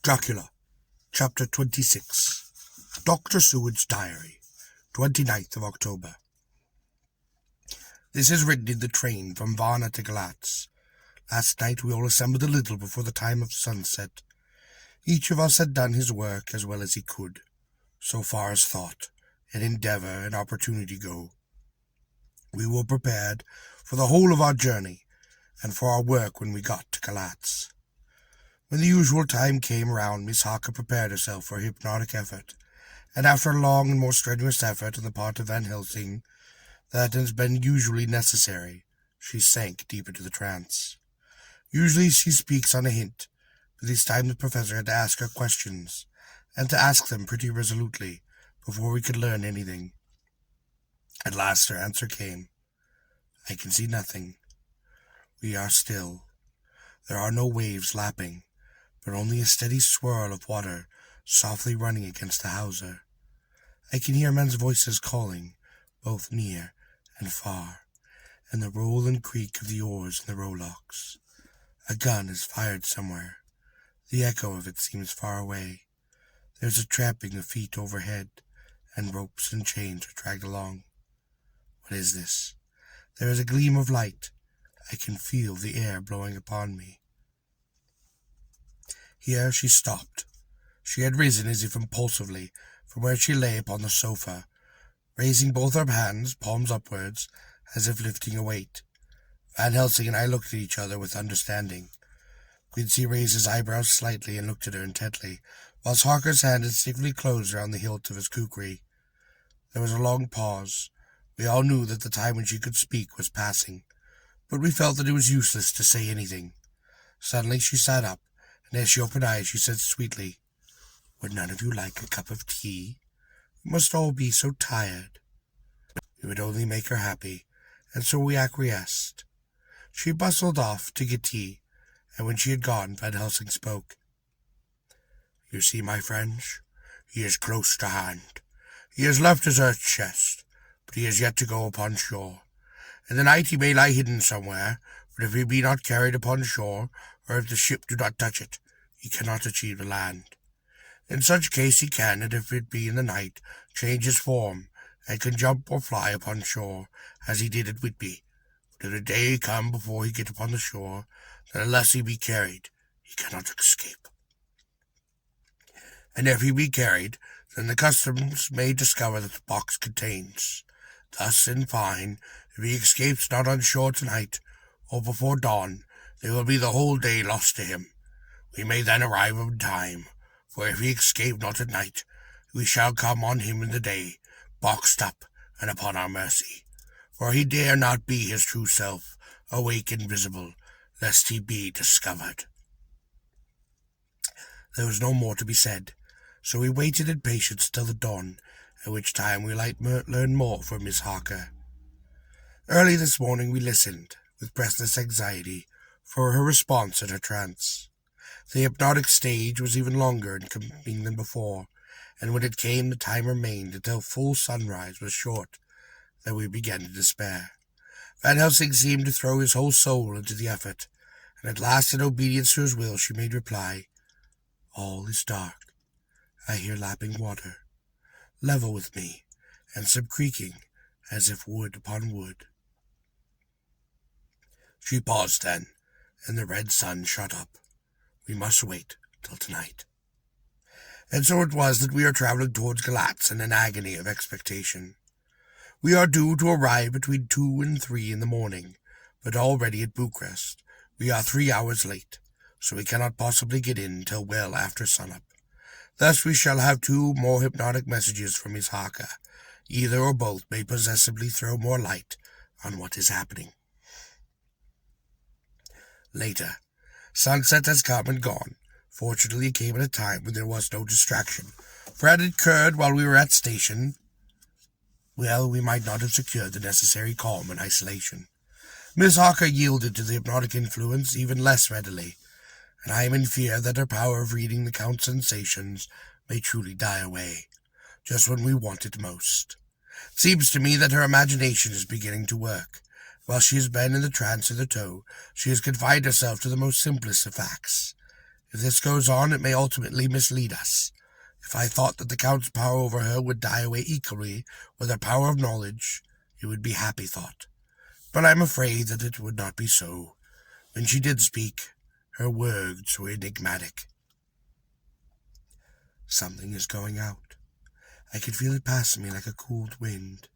Dracula, Chapter 26. Dr. Seward's Diary, 29th of October. This is written in the train from Varna to Galatz. Last night we all assembled a little before the time of sunset. Each of us had done his work as well as he could, so far as thought, and endeavour and opportunity go. We were prepared for the whole of our journey, and for our work when we got to Galatz. When the usual time came round, Miss Harker prepared herself for a hypnotic effort, and after a long and more strenuous effort on the part of Van Helsing than has been usually necessary, she sank deep into the trance. Usually she speaks on a hint, but this time the professor had to ask her questions, and to ask them pretty resolutely, before we could learn anything. At last her answer came. I can see nothing. We are still. There are no waves lapping, but only a steady swirl of water softly running against the hawser. I can hear men's voices calling, both near and far, and the roll and creak of the oars in the rowlocks. A gun is fired somewhere. The echo of it seems far away. There is a tramping of feet overhead, and ropes and chains are dragged along. What is this? There is a gleam of light. I can feel the air blowing upon me. Here she stopped. She had risen as if impulsively from where she lay upon the sofa, raising both her hands, palms upwards, as if lifting a weight. Van Helsing and I looked at each other with understanding. Quincy raised his eyebrows slightly and looked at her intently, whilst Harker's hand instinctively closed around the hilt of his kukri. There was a long pause. We all knew that the time when she could speak was passing, but we felt that it was useless to say anything. Suddenly she sat up, and as she opened her eyes she said sweetly, Would none of you like a cup of tea? You must all be so tired. It would only make her happy, and so we acquiesced. She bustled off to get tea, and when she had gone, Van Helsing spoke. You see, my friends, he is close to hand. He has left his earth chest, but he has yet to go upon shore. In the night he may lie hidden somewhere, but if he be not carried upon shore, or if the ship do not touch it, he cannot achieve the land. In such case he can, and if it be in the night, change his form, and can jump or fly upon shore, as he did at Whitby. But if the day come before he get upon the shore, then unless he be carried, he cannot escape. And if he be carried, then the customs may discover that the box contains. Thus, in fine, if he escapes not on shore tonight, or before dawn, there will be the whole day lost to him. We may then arrive in time, for if he escape not at night, we shall come on him in the day, boxed up, and upon our mercy. For he dare not be his true self, awake and visible, lest he be discovered. There was no more to be said, so we waited in patience till the dawn, at which time we might learn more from Miss Harker. Early this morning we listened, with breathless anxiety, for her response in her trance. The hypnotic stage was even longer in coming than before, and when it came the time remained until full sunrise was short, that we began to despair. Van Helsing seemed to throw his whole soul into the effort, and at last in obedience to his will she made reply, All is dark. I hear lapping water, level with me, and some creaking, as if wood upon wood. She paused then, and the red sun shot up. We must wait till tonight. And so it was that we are travelling towards Galatz in an agony of expectation. We are due to arrive between 2 and 3 in the morning, but already at Bucharest we are 3 hours late, so we cannot possibly get in till well after sunup. Thus we shall have 2 more hypnotic messages from Miss Harker. Either or both may possessively throw more light on what is happening. Later. Sunset has come and gone. Fortunately, it came at a time when there was no distraction, for had it occurred while we were at station, well, we might not have secured the necessary calm and isolation. Miss Harker yielded to the hypnotic influence even less readily, and I am in fear that her power of reading the Count's sensations may truly die away, just when we want it most. It seems to me that her imagination is beginning to work. While she has been in the trance hitherto, she has confined herself to the most simplest of facts, If this goes on, it may ultimately mislead us. If I thought that the Count's power over her would die away equally with her power of knowledge, it would be happy thought. But I am afraid that it would not be so. When she did speak, her words were enigmatic. Something is going out. I can feel it passing me like a cold wind.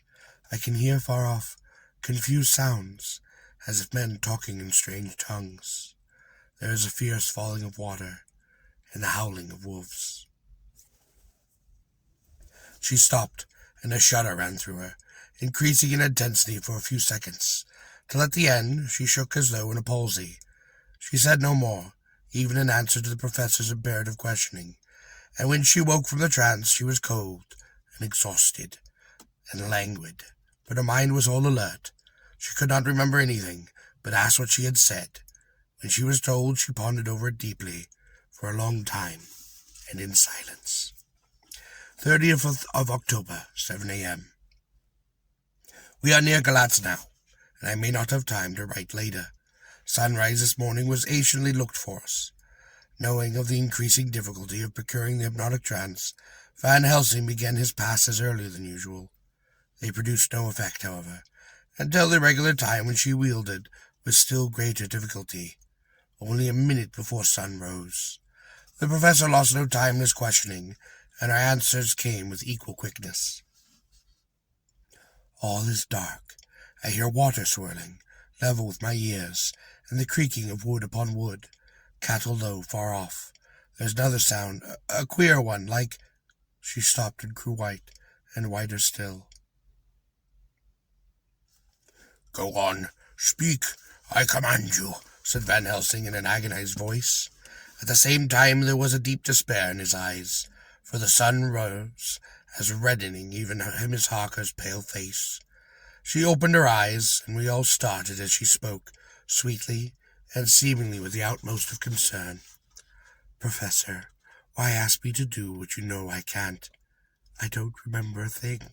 I can hear far off confused sounds, as if men talking in strange tongues. There is a fierce falling of water, and the howling of wolves. She stopped, and a shudder ran through her, increasing in intensity for a few seconds, till at the end she shook as though in a palsy. She said no more, even in answer to the professor's imperative questioning, and when she woke from the trance she was cold and exhausted and languid, but her mind was all alert. She could not remember anything, but asked what she had said. When she was told, she pondered over it deeply, for a long time, and in silence. 30th of October, 7 a.m. We are near Galatz now, and I may not have time to write later. Sunrise this morning was patiently looked for us. Knowing of the increasing difficulty of procuring the hypnotic trance, Van Helsing began his passes earlier than usual. They produced no effect, however, until the regular time when she wielded with still greater difficulty, only a minute before sun rose. The professor lost no time in his questioning, and our answers came with equal quickness. All is dark. I hear water swirling, level with my ears, and the creaking of wood upon wood, cattle low far off. There's another sound, a queer one, like— She stopped and grew white, and whiter still. "Go on, speak, I command you," said Van Helsing in an agonized voice. At the same time there was a deep despair in his eyes, for the sun rose, as reddening even Miss Harker's pale face. She opened her eyes, and we all started as she spoke, sweetly, and seemingly with the utmost of concern. "Professor, why ask me to do what you know I can't? I don't remember a thing."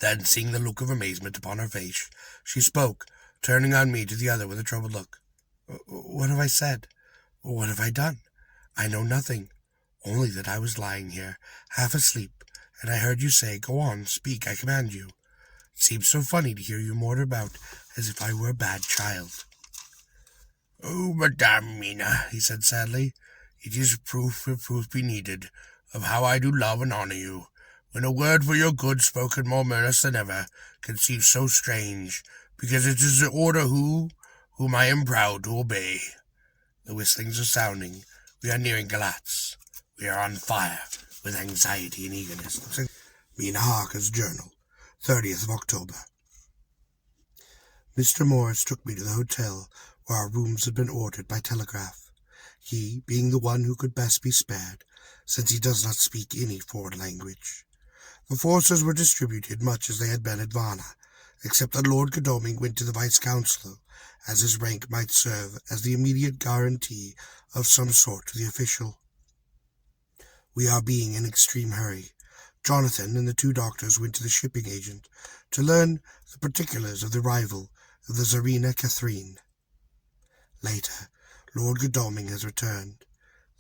Then, seeing the look of amazement upon her face, she spoke, turning on me to the other with a troubled look. "What have I said? What have I done? I know nothing, only that I was lying here, half asleep, and I heard you say, 'Go on, speak, I command you.' It seems so funny to hear you motor about as if I were a bad child." "Oh, Madame Mina," he said sadly, "it is proof, if proof be needed, of how I do love and honor you, when a word for your good spoken more earnest than ever can seem so strange, because it is the order whom I am proud to obey. The whistlings are sounding. We are nearing Galatz. We are on fire with anxiety and eagerness. Mina Harker's Journal, 30th of October. Mr. Morris took me to the hotel where our rooms had been ordered by telegraph, he being the one who could best be spared, since he does not speak any foreign language. The forces were distributed much as they had been at Varna, except that Lord Godalming went to the Vice-Consul, as his rank might serve as the immediate guarantee of some sort to the official. We are being in extreme hurry. Jonathan and the two doctors went to the shipping agent to learn the particulars of the arrival of the Tsarina Catherine. Later, Lord Godalming has returned.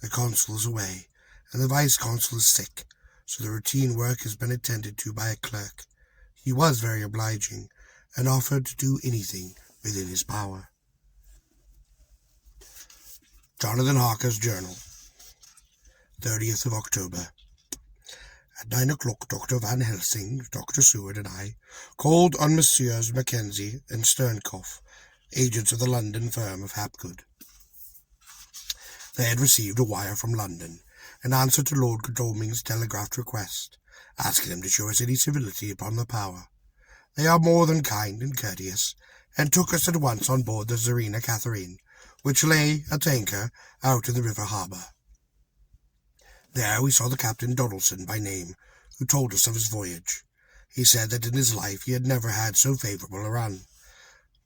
The consul is away, and the vice-consul is sick, so the routine work has been attended to by a clerk. He was very obliging, and offered to do anything within his power. Jonathan Harker's Journal, 30th of October. At 9 o'clock, Dr. Van Helsing, Dr. Seward, and I called on Messrs. Mackenzie and Sternkopf, agents of the London firm of Hapgood. They had received a wire from London, in answer to Lord Godalming's telegraphed request, asking them to show us any civility upon the power. They are more than kind and courteous, and took us at once on board the Tsarina Catherine, which lay at anchor out in the river harbour. There we saw the Captain Donaldson by name, who told us of his voyage. He said that in his life he had never had so favourable a run.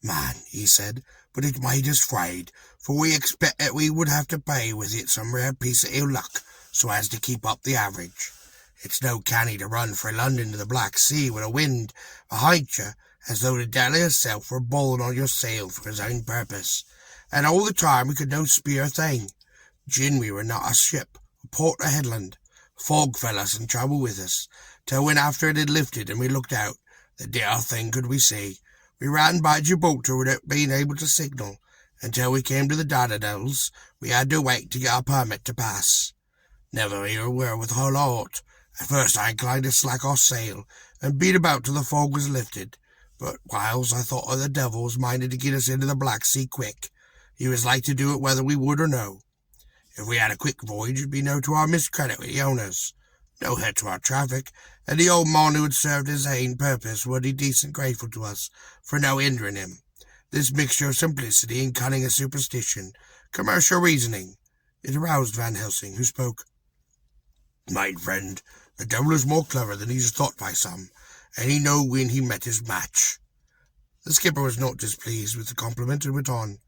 "Man," he said, "but it made us fraid, for we expect that we would have to pay with it some rare piece of ill luck, so as to keep up the average. It's no canny to run fra London to the Black Sea with a wind behind you, as though the devil herself were bowling on your sail for his own purpose, and all the time we could no speer a thing. Gin we were not a ship, a port a headland. Fog fell us in trouble with us, till when after it had lifted and we looked out, the dear thing could we see. We ran by Gibraltar without being able to signal. Until we came to the Dardanelles, we had to wait to get a permit to pass. Never hear a word with Hull aught. At first I inclined to slack our sail, and beat about till the fog was lifted. But whiles I thought of the devil was minded to get us into the Black Sea quick. He was like to do it whether we would or no. If we had a quick voyage, it'd be no to our miscredit with the owners. No hurt to our traffic, and the old mon who had served his ain purpose would be decent grateful to us for no hindering him. This mixture of simplicity and cunning and superstition, commercial reasoning, it aroused Van Helsing, who spoke. "My friend, the devil is more clever than he's thought by some, and he know when he met his match." The skipper was not displeased with the compliment, and went on.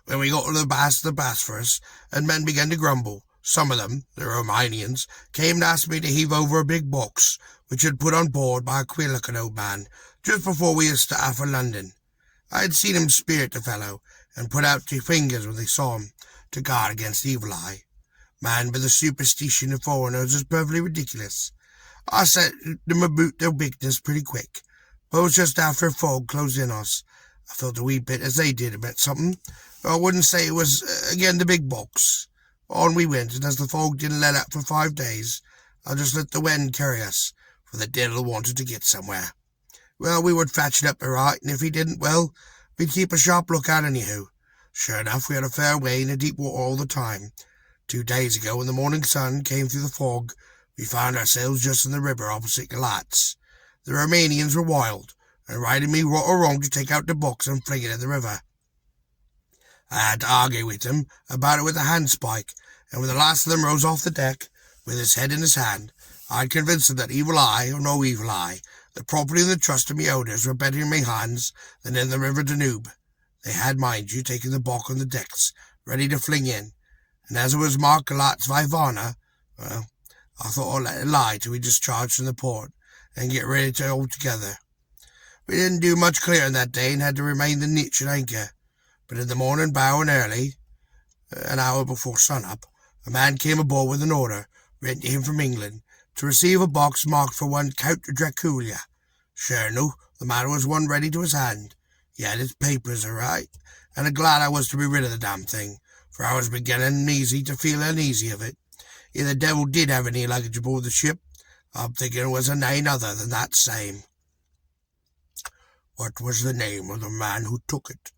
"When we got to the Bosphorus, and men began to grumble, some of them, the Romanians, came and asked me to heave over a big box, which had put on board by a queer-looking old man, just before we had started for London. I had seen him spirit the fellow, and put out two fingers when they saw him, to guard against evil eye. Man, but the superstition of foreigners is perfectly ridiculous. I set them about their bigness pretty quick, but it was just after fog closed in us. I felt a wee bit as they did about something, but I wouldn't say it was again the big box. On we went, and as the fog didn't let up for 5 days, I just let the wind carry us, for the devil wanted to get somewhere. Well, we would fetch it up all right, and if he didn't, well, we'd keep a sharp lookout anyhow. Sure enough, we had a fair way in the deep water all the time. 2 days ago, when the morning sun came through the fog, we found ourselves just in the river opposite Galatz. The Romanians were wild, and riding me right or wrong to take out the box and fling it in the river. I had to argue with them about it with a handspike, and when the last of them rose off the deck, with his head in his hand, I'd convinced them that evil eye or no evil eye, the property and the trust of me owners were better in my hands than in the river Danube. They had, mind you, taken the bock on the decks, ready to fling in, and as it was marked XXVI, well, I thought I'd let it lie till we discharged from the port, and get ready to hold together. We didn't do much clearing that day, and had to remain the niche at anchor. But in the morning, bowing early, an hour before sun-up, a man came aboard with an order, written to him from England, to receive a box marked for one Count Dracula. Sure enough, the man was one ready to his hand. He had his papers all right, and glad I was to be rid of the damn thing, for I was beginning to feel uneasy of it. If the devil did have any luggage aboard the ship, I'm thinking it was a name other than that same." "What was the name of the man who took it?"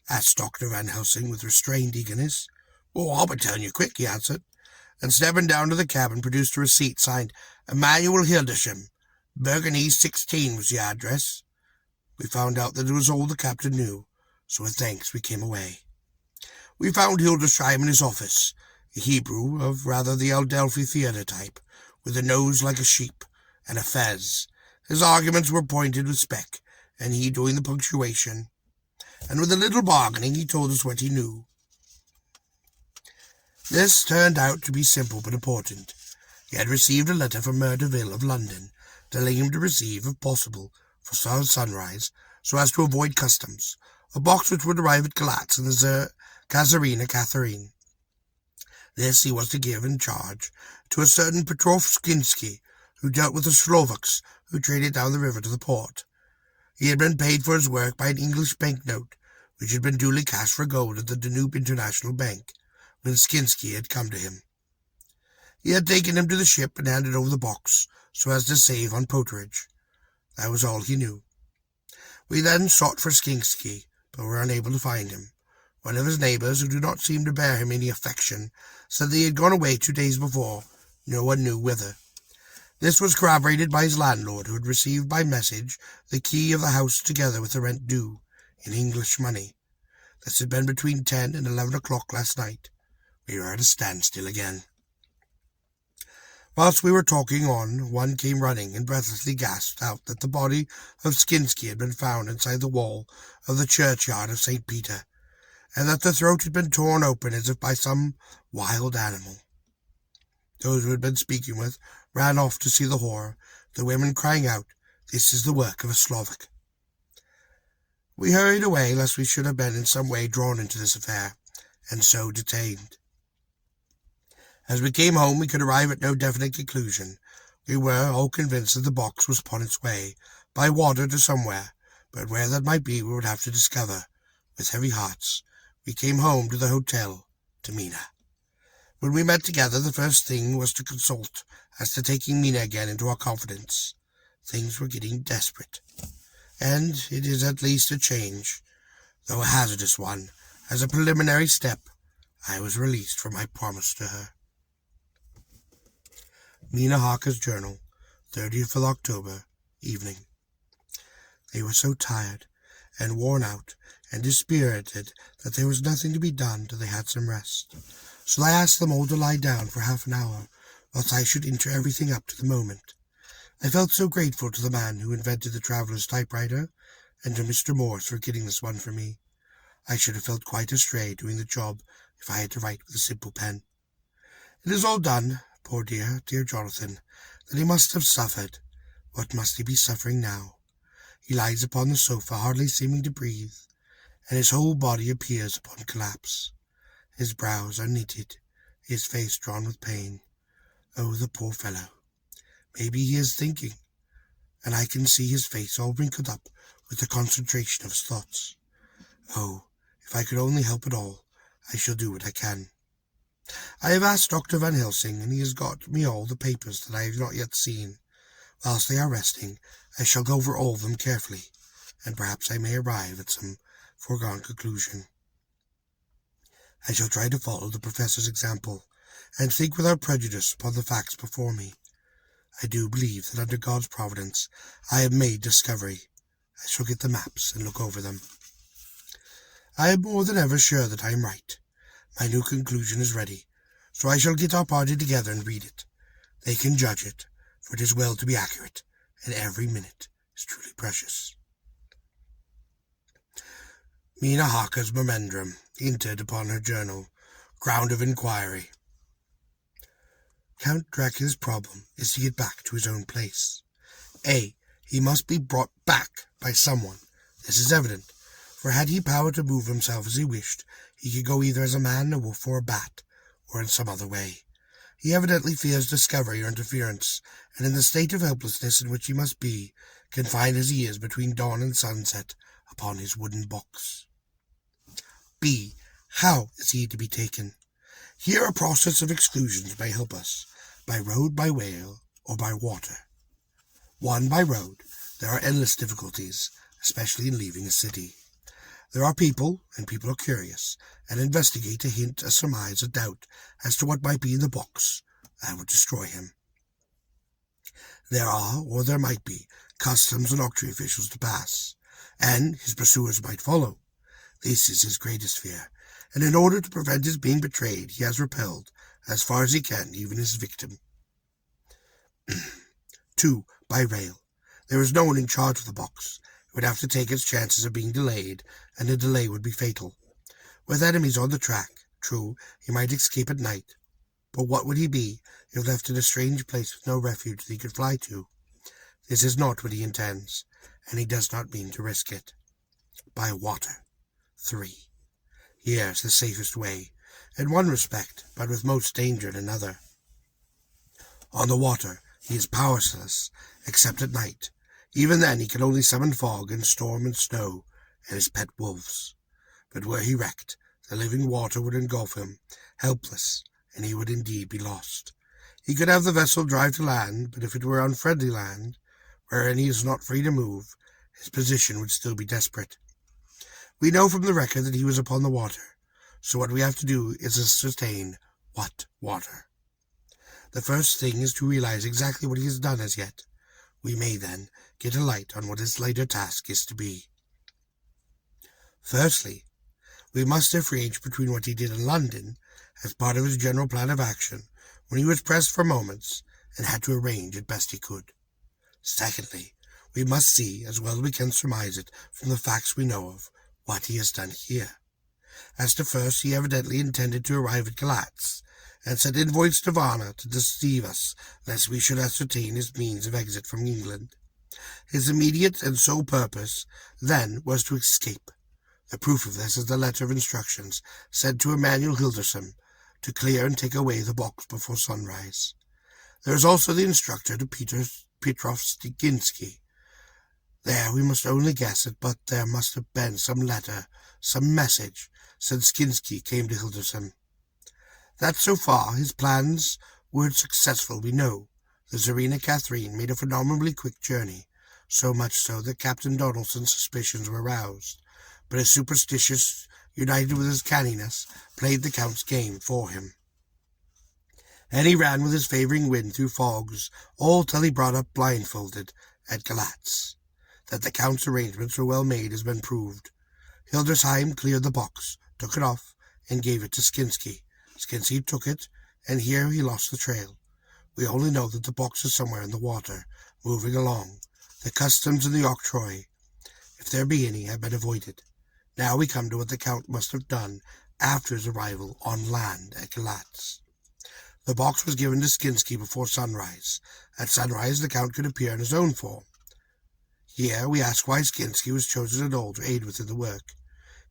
asked Dr. Van Helsing with restrained eagerness. "Oh, I'll be telling you quick," he answered, and stepping down to the cabin produced a receipt signed Emmanuel Hildesham. Burgundy 16 was the address. We found out that it was all the captain knew, so with thanks we came away. We found Hildesheim in his office, a Hebrew of rather the Adelphi theatre type, with a nose like a sheep, and a fez. His arguments were pointed with spec, and he doing the punctuation, and with a little bargaining he told us what he knew. This turned out to be simple but important. He had received a letter from Murderville of London, telling him to receive, if possible, for sunrise, so as to avoid customs, a box which would arrive at Galatz in the Kazarina Catherine. This he was to give in charge to a certain Petrov Skinsky, who dealt with the Slovaks who traded down the river to the port. He had been paid for his work by an English banknote, which had been duly cashed for gold at the Danube International Bank, when Skinsky had come to him. He had taken him to the ship and handed over the box, so as to save on porterage. That was all he knew. We then sought for Skinsky, but were unable to find him. One of his neighbours, who did not seem to bear him any affection, said that he had gone away 2 days before, no one knew whither. This was corroborated by his landlord, who had received by message the key of the house together with the rent due, in English money. This had been between 10 and 11 o'clock last night. We were at a standstill again. Whilst we were talking on, one came running and breathlessly gasped out that the body of Skinsky had been found inside the wall of the churchyard of St. Peter, and that the throat had been torn open as if by some wild animal. Those who had been speaking with ran off to see the horror, the women crying out, "This is the work of a Slovak." We hurried away lest we should have been in some way drawn into this affair, and so detained. As we came home, we could arrive at no definite conclusion. We were all convinced that the box was upon its way, by water to somewhere, but where that might be we would have to discover. With heavy hearts, we came home to the hotel, to Mina. When we met together, the first thing was to consult as to taking Mina again into our confidence. Things were getting desperate, and it is at least a change, though a hazardous one. As a preliminary step, I was released from my promise to her. Mina Harker's journal, 30th of October, evening. They were so tired and worn out and dispirited that there was nothing to be done till they had some rest. So I asked them all to lie down for half an hour, whilst I should enter everything up to the moment. I felt so grateful to the man who invented the traveller's typewriter, and to Mr. Morse for getting this one for me. I should have felt quite astray doing the job if I had to write with a simple pen. It is all done, poor dear Jonathan, that he must have suffered. What must he be suffering now? He lies upon the sofa, hardly seeming to breathe, and his whole body appears upon collapse. His brows are knitted, his face drawn with pain. Oh, the poor fellow! Maybe he is thinking, and I can see his face all wrinkled up with the concentration of his thoughts. Oh, if I could only help it all, I shall do what I can. I have asked Dr. Van Helsing, and he has got me all the papers that I have not yet seen. Whilst they are resting, I shall go over all of them carefully, and perhaps I may arrive at some foregone conclusion. I shall try to follow the professor's example, and think without prejudice upon the facts before me. I do believe that under God's providence I have made discovery. I shall get the maps and look over them. I am more than ever sure that I am right. My new conclusion is ready, so I shall get our party together and read it. They can judge it, for it is well to be accurate, and every minute is truly precious. Mina Harker's memorandum, entered upon her journal, ground of inquiry. Count Dracula's problem is to get back to his own place. A. He must be brought back by someone. This is evident, for had he power to move himself as he wished, he could go either as a man, a wolf, or a bat, or in some other way. He evidently fears discovery or interference, and in the state of helplessness in which he must be, confined as he is between dawn and sunset upon his wooden box. B. How is he to be taken? Here a process of exclusions may help us, by road, by whale, or by water. 1. By road. There are endless difficulties, especially in leaving a city. There are people, and people are curious, and investigate a hint, a surmise, a doubt, as to what might be in the box. That would destroy him. There are, or there might be, customs and octroi officials to pass, and his pursuers might follow. This is his greatest fear, and in order to prevent his being betrayed, he has repelled, as far as he can, even his victim. 2. By rail. There is no one in charge of the box. It would have to take its chances of being delayed, and the delay would be fatal. With enemies on the track, true, he might escape at night, but what would he be if left in a strange place with no refuge that he could fly to? This is not what he intends, and he does not mean to risk it. By water. 3. Here is the safest way, in one respect, but with most danger in another. On the water he is powerless, except at night. Even then he can only summon fog and storm and snow, and his pet wolves. But were he wrecked, the living water would engulf him, helpless, and he would indeed be lost. He could have the vessel drive to land, but if it were unfriendly land, wherein he is not free to move, his position would still be desperate. We know from the record that he was upon the water, so what we have to do is ascertain what water. The first thing is to realize exactly what he has done as yet. We may, then, get a light on what his later task is to be. Firstly, we must differentiate between what he did in London, as part of his general plan of action, when he was pressed for moments, and had to arrange as best he could. Secondly, we must see, as well as we can surmise it from the facts we know of, what he has done here. As to first, he evidently intended to arrive at Galatz, and sent envoys to Varna to deceive us, lest we should ascertain his means of exit from England. His immediate and sole purpose then was to escape. The proof of this is the letter of instructions sent to Emanuel Hilderson to clear and take away the box before sunrise. There is also the instructor to Petrov Stiginsky. There we must only guess it, but there must have been some letter, some message, since Skinsky came to Hilderson. That so far his plans were successful we know. The Tsarina Catherine made a phenomenally quick journey, so much so that Captain Donaldson's suspicions were aroused, but his superstitious, united with his canniness, played the Count's game for him. And he ran with his favouring wind through fogs, all till he brought up blindfolded at Galatz. That the Count's arrangements were well made has been proved. Hildesheim cleared the box, took it off, and gave it to Skinsky. Skinsky took it, and here he lost the trail. We only know that the box is somewhere in the water, moving along. The customs in the octroi, if there be any, have been avoided. Now we come to what the Count must have done after his arrival on land at Galatz. The box was given to Skinsky before sunrise. At sunrise the Count could appear in his own form. Here we ask why Skinsky was chosen at all to aid within the work.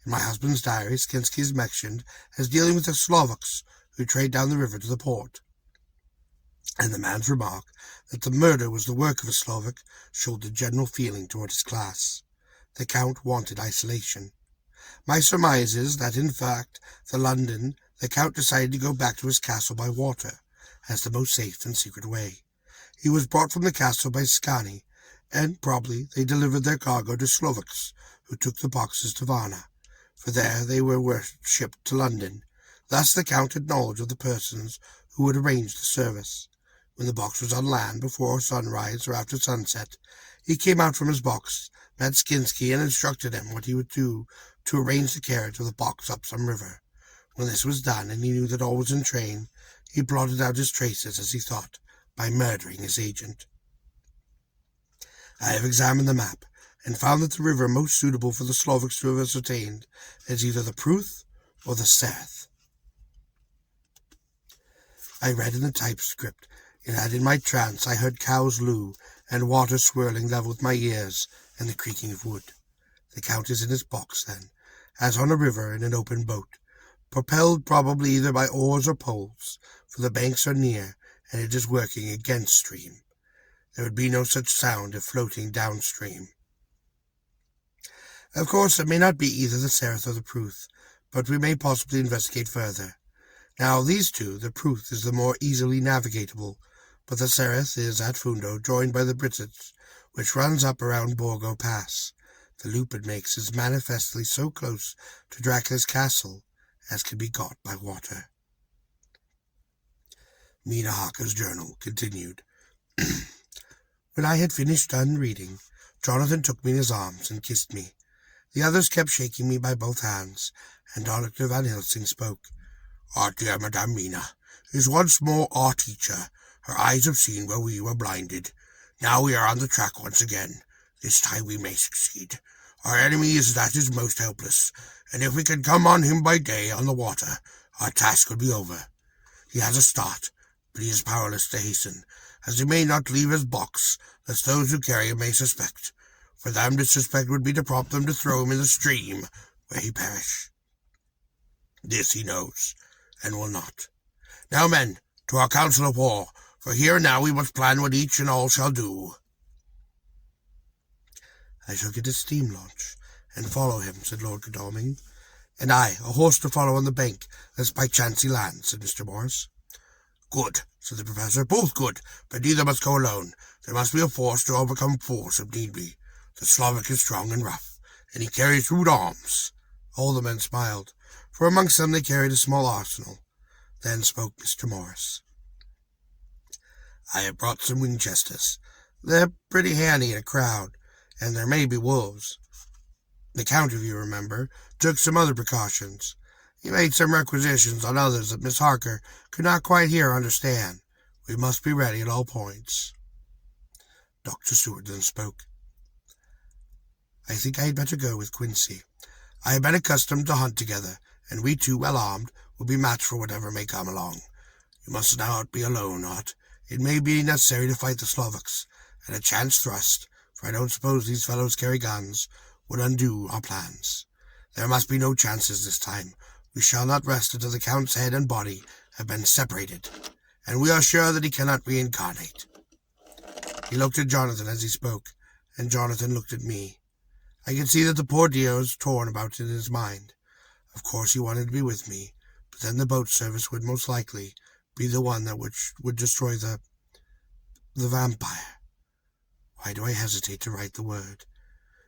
In my husband's diary, Skinsky is mentioned as dealing with the Slovaks who trade down the river to the port. And the man's remark that the murder was the work of a Slovak showed the general feeling toward his class. The Count wanted isolation. My surmise is that, in fact, the Count decided to go back to his castle by water, as the most safe and secret way. He was brought from the castle by Skani, and probably they delivered their cargo to Slovaks, who took the boxes to Varna, for there they were shipped to London. Thus the Count had knowledge of the persons who had arranged the service. When the box was on land before sunrise or after sunset, he came out from his box, met Skinsky, and instructed him what he would do to arrange the carriage of the box up some river. When this was done, and he knew that all was in train, he blotted out his traces, as he thought, by murdering his agent. I have examined the map, and found that the river most suitable for the Slovaks to have ascertained is either the Pruth or the Serth. I read in the typescript, and in my trance I heard cows loo, and water swirling level with my ears, and the creaking of wood. The Count is in his box, then, as on a river in an open boat, propelled probably either by oars or poles, for the banks are near, and it is working against stream. There would be no such sound if floating downstream. Of course, it may not be either the Sereth or the Pruth, but we may possibly investigate further. Now, these two, the Pruth is the more easily navigatable, but the Sereth is at Fundo, joined by the British, which runs up around Borgo Pass. The loop it makes is manifestly so close to Dracula's castle as can be got by water. Mina Harker's journal continued. When I had finished reading, Jonathan took me in his arms and kissed me. The others kept shaking me by both hands, and Dr. Van Helsing spoke. Our dear Madame Mina is once more our teacher. Her eyes have seen where we were blinded. Now we are on the track once again. This time we may succeed. Our enemy is most helpless, and if we could come on him by day on the water, our task would be over. He has a start, but he is powerless to hasten, as he may not leave his box, lest those who carry him may suspect. For them to suspect would be to prompt them to throw him in the stream, where he perish. This he knows, and will not. Now, men, to our council of war, for here and now we must plan what each and all shall do. I shall get a steam launch, and follow him, said Lord Godalming. And I, a horse to follow on the bank, lest by chance he land, said Mr. Morris. Good, said the Professor, both good, but neither must go alone. There must be a force to overcome force, if need be. The Slovak is strong and rough, and he carries rude arms. All the men smiled, for amongst them they carried a small arsenal. Then spoke Mr. Morris. I have brought some Winchesters. They're pretty handy in a crowd, and there may be wolves. The Count, if you remember, took some other precautions. He made some requisitions on others that Miss Harker could not quite hear or understand. We must be ready at all points. Dr. Seward then spoke. I think I had better go with Quincy. I have been accustomed to hunt together, and we two, well armed, will be matched for whatever may come along. You must not be alone, Art. It may be necessary to fight the Slovaks, and a chance thrust for I don't suppose these fellows carry guns, would undo our plans. There must be no chances this time. We shall not rest until the Count's head and body have been separated, and we are sure that he cannot reincarnate." He looked at Jonathan as he spoke, and Jonathan looked at me. I could see that the poor dear was torn about in his mind. Of course he wanted to be with me, but then the boat service would most likely be the one that would destroy the vampire. Why do I hesitate to write the word?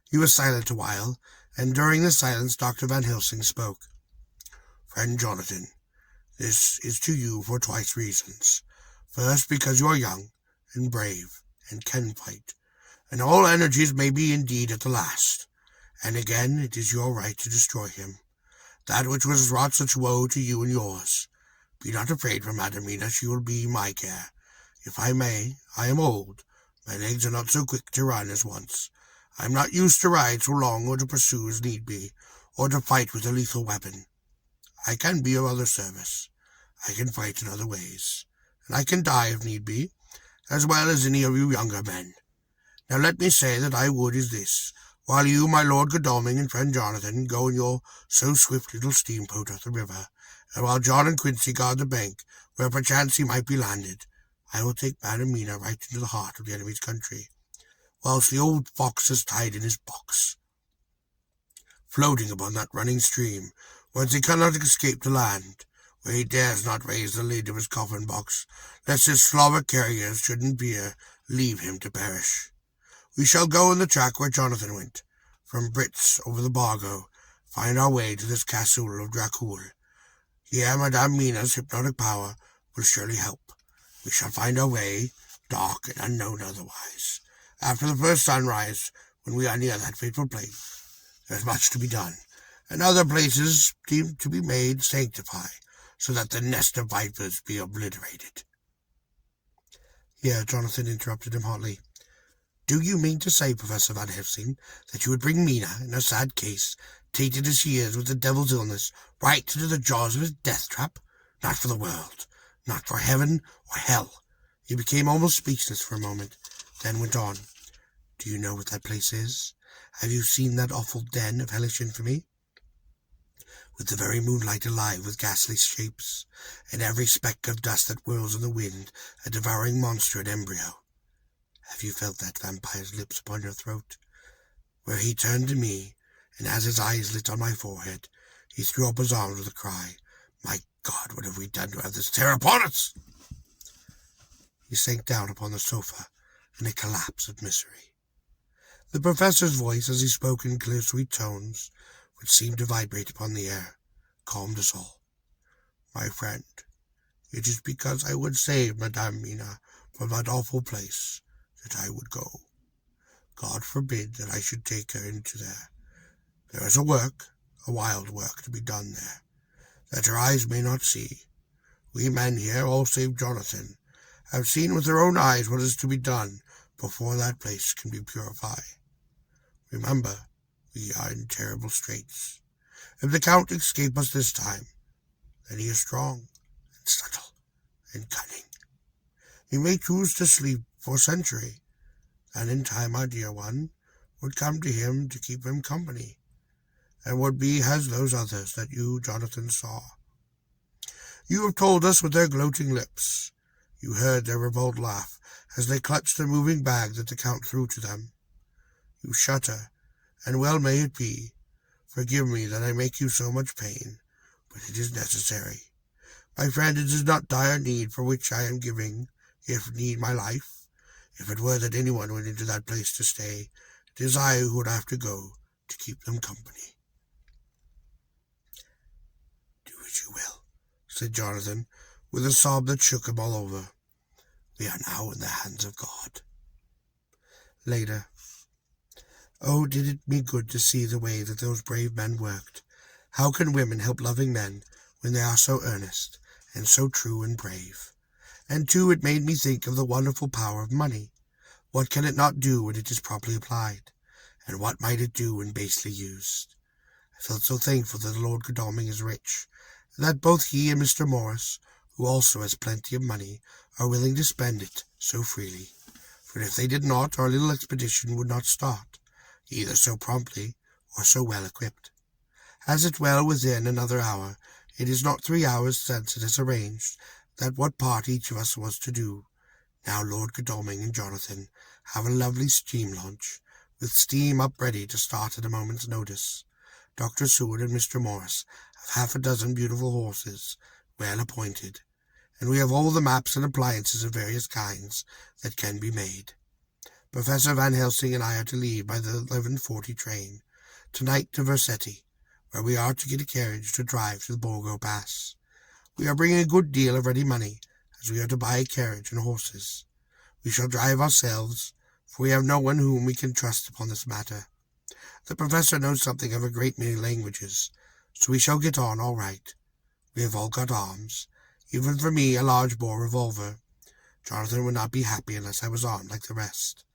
He was silent a while, and during the silence Dr. Van Helsing spoke. "Friend Jonathan, this is to you for twice reasons. First, because you are young and brave and can fight, and all energies may be indeed at the last. And again, it is your right to destroy him, that which was wrought such woe to you and yours. Be not afraid for Madam Mina, she will be my care. If I may, I am old. My legs are not so quick to run as once. I am not used to ride so long or to pursue as need be, or to fight with a lethal weapon. I can be of other service. I can fight in other ways, and I can die if need be, as well as any of you younger men. Now let me say that I would is this, while you, my Lord Godalming and friend Jonathan, go in your so swift little steamboat up the river, and while John and Quincy guard the bank, where perchance he might be landed, I will take Madam Mina right into the heart of the enemy's country, whilst the old fox is tied in his box, floating upon that running stream, whence he cannot escape to land, where he dares not raise the lid of his coffin box, lest his Slavic carriers should in fear leave him to perish. We shall go in the track where Jonathan went, from Brits over the Bargo, find our way to this castle of Dracula. Here Madame Mina's hypnotic power will surely help. We shall find our way, dark and unknown otherwise, after the first sunrise, when we are near that fateful place. There is much to be done, and other places deemed to be made sanctify, so that the nest of vipers be obliterated." Here Jonathan interrupted him hotly. "Do you mean to say, Professor Van Helsing, that you would bring Mina, in her sad case, tainted as she is with the devil's illness, right into the jaws of his death-trap? Not for the world. Not for heaven or hell." He became almost speechless for a moment, then went on. "Do you know what that place is? Have you seen that awful den of hellish infamy? With the very moonlight alive with ghastly shapes, and every speck of dust that whirls in the wind a devouring monster in embryo. Have you felt that vampire's lips upon your throat?" Where he turned to me, and as his eyes lit on my forehead, he threw up his arms with a cry. "My God, what have we done to have this terror upon us?" He sank down upon the sofa in a collapse of misery. The professor's voice, as he spoke in clear, sweet tones, which seemed to vibrate upon the air, calmed us all. "My friend, it is because I would save Madame Mina from that awful place that I would go. God forbid that I should take her into there. There is a wild work to be done there, that her eyes may not see. We men here, all save Jonathan, have seen with our own eyes what is to be done before that place can be purified. Remember, we are in terrible straits. If the Count escape us this time, then he is strong and subtle and cunning. He may choose to sleep for a century, and in time our dear one would come to him to keep him company, and would be as those others that you, Jonathan, saw. You have told us with their gloating lips. You heard their ribald laugh as they clutched the moving bag that the Count threw to them. You shudder, and well may it be. Forgive me that I make you so much pain, but it is necessary. My friend, it is not dire need for which I am giving, if need, my life. If it were that anyone went into that place to stay, it is I who would have to go to keep them company." "Do as you will," said Jonathan, with a sob that shook him all over. "We are now in the hands of God." Later. Oh, did it me good to see the way that those brave men worked. How can women help loving men when they are so earnest and so true and brave? And too, it made me think of the wonderful power of money. What can it not do when it is properly applied? And what might it do when basely used? I felt so thankful that Lord Godalming is rich, and that both he and Mr. Morris, who also has plenty of money, are willing to spend it so freely. for if they did not, our little expedition would not start, either so promptly or so well equipped. As it well within another hour, it is not 3 hours since it is arranged that what part each of us was to do. Now Lord Godalming and Jonathan have a lovely steam launch, with steam up ready to start at a moment's notice. Dr. Seward and Mr. Morris have half a dozen beautiful horses, well appointed, and we have all the maps and appliances of various kinds that can be made. Professor Van Helsing and I are to leave by the 11:40 train, tonight to Vercetti, where we are to get a carriage to drive to the Borgo Pass. We are bringing a good deal of ready money, as we are to buy a carriage and horses. We shall drive ourselves, for we have no one whom we can trust upon this matter. The professor knows something of a great many languages, so we shall get on all right. We have all got arms, even for me a large-bore revolver. Jonathan would not be happy unless I was armed like the rest.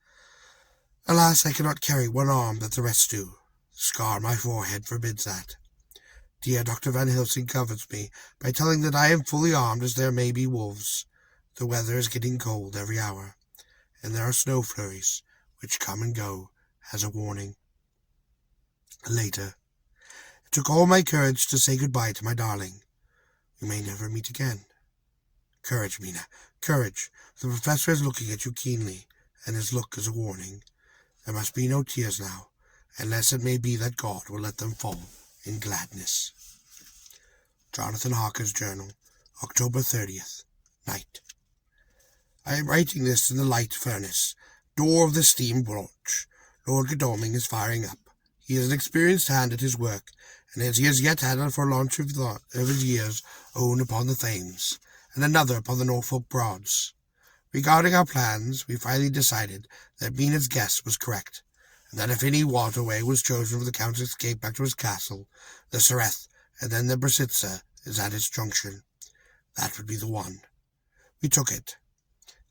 Alas, I cannot carry one arm that the rest do. The scar on my forehead forbids that. Dear Dr. Van Helsing comforts me by telling that I am fully armed as there may be wolves. The weather is getting cold every hour, and there are snow flurries, which come and go as a warning. Later. It took all my courage to say goodbye to my darling. We may never meet again. Courage, Mina, courage. The professor is looking at you keenly, and his look is a warning. There must be no tears now, unless it may be that God will let them fall in gladness. Jonathan Harker's Journal, October 30th, night. I am writing this in the light furnace, door of the steam launch. Lord Godalming is firing up. He is an experienced hand at his work, and as he has yet had a launch of his years own upon the Thames, and another upon the Norfolk Broads. Regarding our plans, we finally decided that Mina's guess was correct, and that if any waterway was chosen for the Count's escape back to his castle, the Sereth and then the Bresitsa is at its junction. That would be the one. We took it.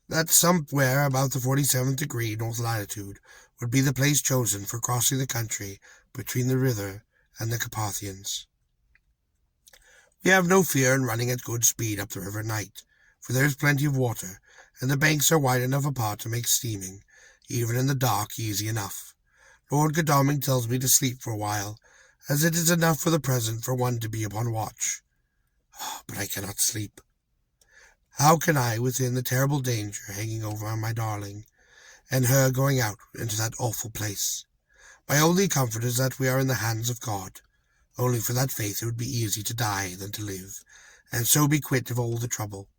That somewhere about the 47th degree north latitude would be the place chosen for crossing the country between the river and the Carpathians. We have no fear in running at good speed up the river at night, for there is plenty of water, and the banks are wide enough apart to make steaming, even in the dark, easy enough. Lord Godalming tells me to sleep for a while, as it is enough for the present for one to be upon watch. But I cannot sleep. How can I, within the terrible danger hanging over my darling, and her going out into that awful place? My only comfort is that we are in the hands of God. Only for that faith it would be easy to die than to live, and so be quit of all the trouble.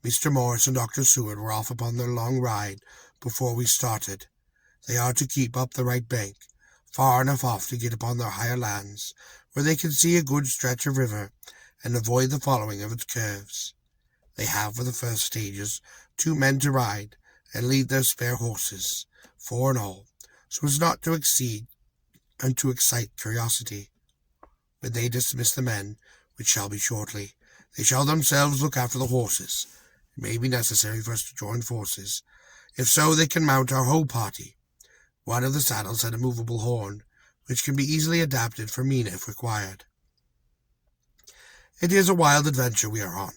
Mr. Morris and Dr. Seward were off upon their long ride before we started. They are to keep up the right bank, far enough off to get upon their higher lands, where they can see a good stretch of river, and avoid the following of its curves. They have for the first stages 2 men to ride, and lead their spare horses, 4 in all, so as not to exceed and to excite curiosity. When they dismiss the men, which shall be shortly, they shall themselves look after the horses. It may be necessary for us to join forces. If so, they can mount our whole party. One of the saddles had a movable horn, which can be easily adapted for Mina if required. It is a wild adventure we are on.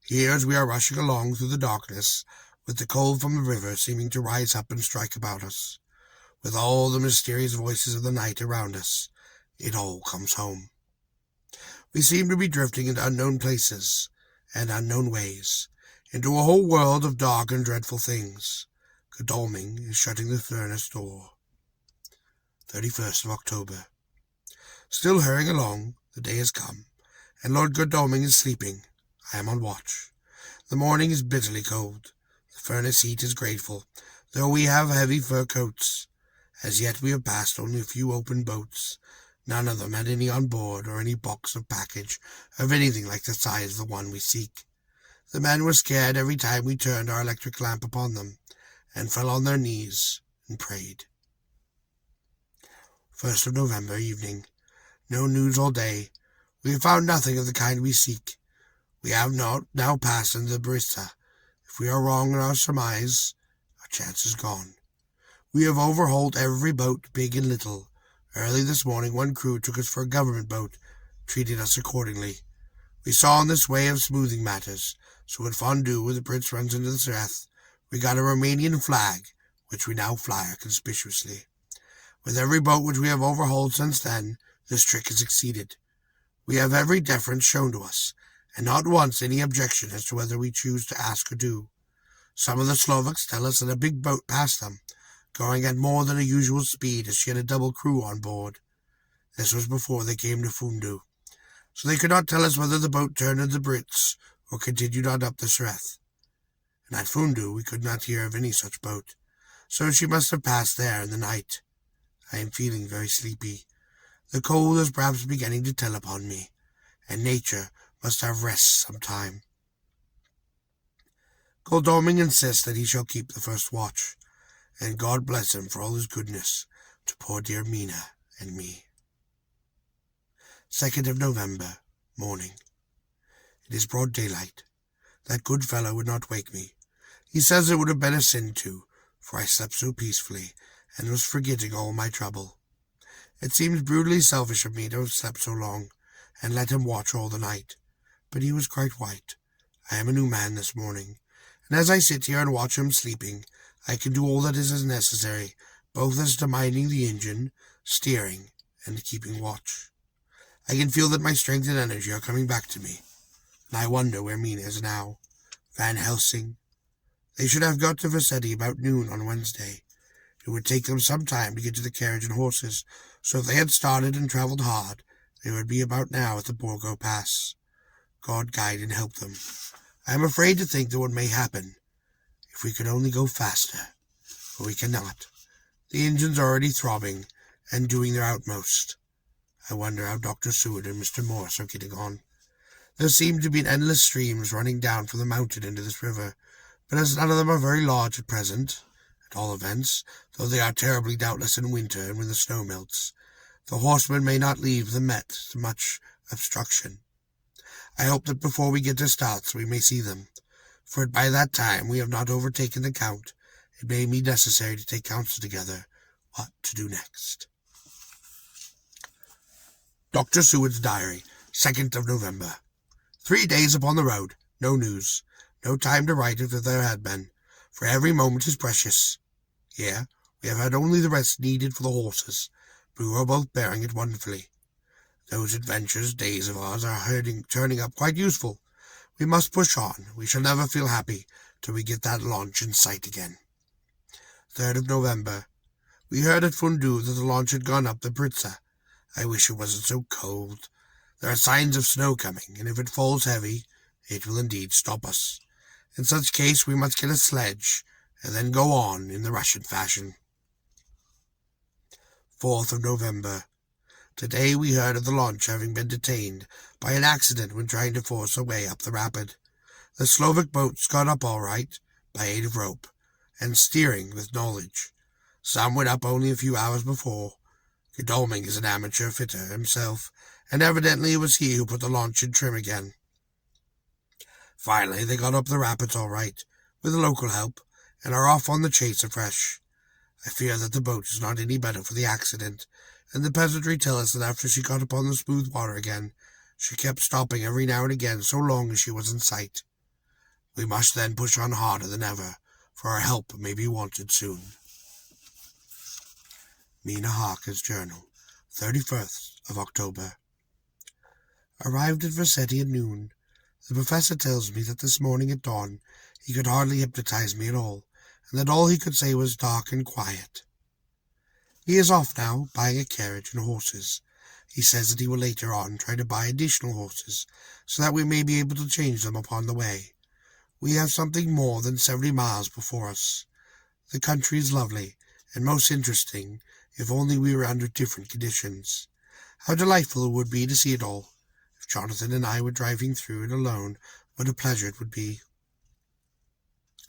Here, as we are rushing along through the darkness, with the cold from the river seeming to rise up and strike about us, with all the mysterious voices of the night around us, it all comes home. We seem to be drifting into unknown places and unknown ways, into a whole world of dark and dreadful things. Godalming is shutting the furnace door. 31st of October. Still hurrying along, the day has come, and Lord Godalming is sleeping. I am on watch. The morning is bitterly cold. The furnace heat is grateful, though we have heavy fur coats. As yet we have passed only a few open boats. None of them had any on board, or any box or package of anything like the size of the one we seek. The men were scared every time we turned our electric lamp upon them, and fell on their knees and prayed. 1st of November evening. No news all day. We have found nothing of the kind we seek. We have now passed into the Bresitsa. If we are wrong in our surmise, our chance is gone. We have overhauled every boat, big and little. Early this morning one crew took us for a government boat, treated us accordingly. We saw in this way of smoothing matters, so at Fondue, where the Prince runs into the Sereth, we got a Romanian flag, which we now fly conspicuously. With every boat which we have overhauled since then, this trick is exceeded. We have every deference shown to us, and not once any objection as to whether we choose to ask or do. Some of the Slovaks tell us that a big boat passed them, going at more than a usual speed, as she had a double crew on board. This was before they came to Fundu, so they could not tell us whether the boat turned to the Brits or continued on up the Sreth. And at Fundu we could not hear of any such boat, so she must have passed there in the night. I am feeling very sleepy. The cold is perhaps beginning to tell upon me, and nature must have rest some time. Godalming insists that he shall keep the first watch, and God bless him for all his goodness to poor dear Mina and me. 2nd of November, morning. It is broad daylight. That good fellow would not wake me. He says it would have been a sin too, for I slept so peacefully, and was forgetting all my trouble. It seems brutally selfish of me to have slept so long, and let him watch all the night. But he was quite right. I am a new man this morning, and as I sit here and watch him sleeping, I can do all that is necessary, both as to minding the engine, steering, and keeping watch. I can feel that my strength and energy are coming back to me, and I wonder where Mina is now. Van Helsing. They should have got to Vercetti about noon on Wednesday. It would take them some time to get to the carriage and horses, so if they had started and travelled hard, they would be about now at the Borgo Pass. God guide and help them. I am afraid to think that what may happen, if we could only go faster, but we cannot. The engines are already throbbing and doing their utmost. I wonder how Dr. Seward and Mr. Morse are getting on. There seem to be endless streams running down from the mountain into this river, but as none of them are very large at present, at all events, though they are terribly doubtless in winter and when the snow melts, the horsemen may not leave the Met to much obstruction. I hope that before we get to Stotz we may see them, for by that time we have not overtaken the Count. It may be necessary to take counsel together what to do next. Dr. Seward's Diary, 2nd of November. 3 days upon the road, no news, no time to write if there had been, for every moment is precious. Here we have had only the rest needed for the horses, but we are both bearing it wonderfully. Those adventurous days of ours are turning up quite useful. We must push on. We shall never feel happy till we get that launch in sight again. 3rd of November. We heard at Fundu that the launch had gone up the Britsa. I wish it wasn't so cold. There are signs of snow coming, and if it falls heavy, it will indeed stop us. In such case we must get a sledge, and then go on in the Russian fashion. 4th of November. Today we heard of the launch having been detained by an accident when trying to force her way up the rapid. The Slovak boats got up all right, by aid of rope, and steering with knowledge. Some went up only a few hours before. Godalming is an amateur fitter himself, and evidently it was he who put the launch in trim again. Finally they got up the rapids all right, with local help, and are off on the chase afresh. I fear that the boat is not any better for the accident, and the peasantry tell us that after she got upon the smooth water again, she kept stopping every now and again so long as she was in sight. We must then push on harder than ever, for our help may be wanted soon. Mina Harker's Journal, 31st of October. Arrived at Vercetti at noon. The professor tells me that this morning at dawn he could hardly hypnotize me at all, and that all he could say was dark and quiet. He is off now, buying a carriage and horses. He says that he will later on try to buy additional horses, so that we may be able to change them upon the way. We have something more than 70 miles before us. The country is lovely, and most interesting, if only we were under different conditions. How delightful it would be to see it all. If Jonathan and I were driving through it alone, what a pleasure it would be.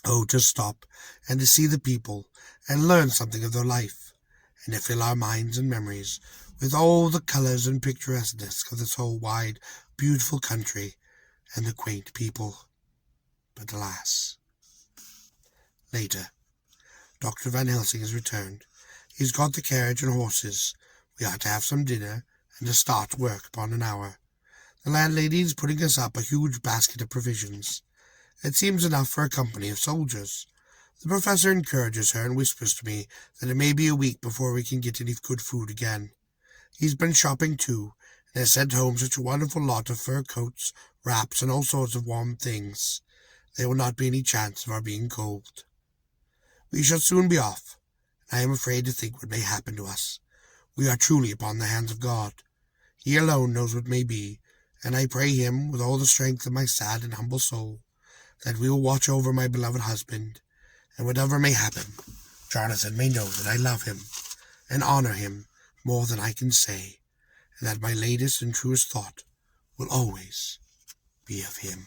Oh, to stop, and to see the people, and learn something of their life, and to fill our minds and memories with all the colours and picturesqueness of this whole wide, beautiful country, and the quaint people. But alas. Later. Dr. Van Helsing has returned. He has got the carriage and horses. We are to have some dinner, and to start work upon an hour. The landlady is putting us up a huge basket of provisions. It seems enough for a company of soldiers. The professor encourages her and whispers to me that it may be a week before we can get any good food again. He's been shopping too, and has sent home such a wonderful lot of fur coats, wraps, and all sorts of warm things. There will not be any chance of our being cold. We shall soon be off, and I am afraid to think what may happen to us. We are truly upon the hands of God. He alone knows what may be, and I pray him, with all the strength of my sad and humble soul, that we will watch over my beloved husband, and whatever may happen, Jonathan may know that I love him, and honor him more than I can say, and that my latest and truest thought will always be of him.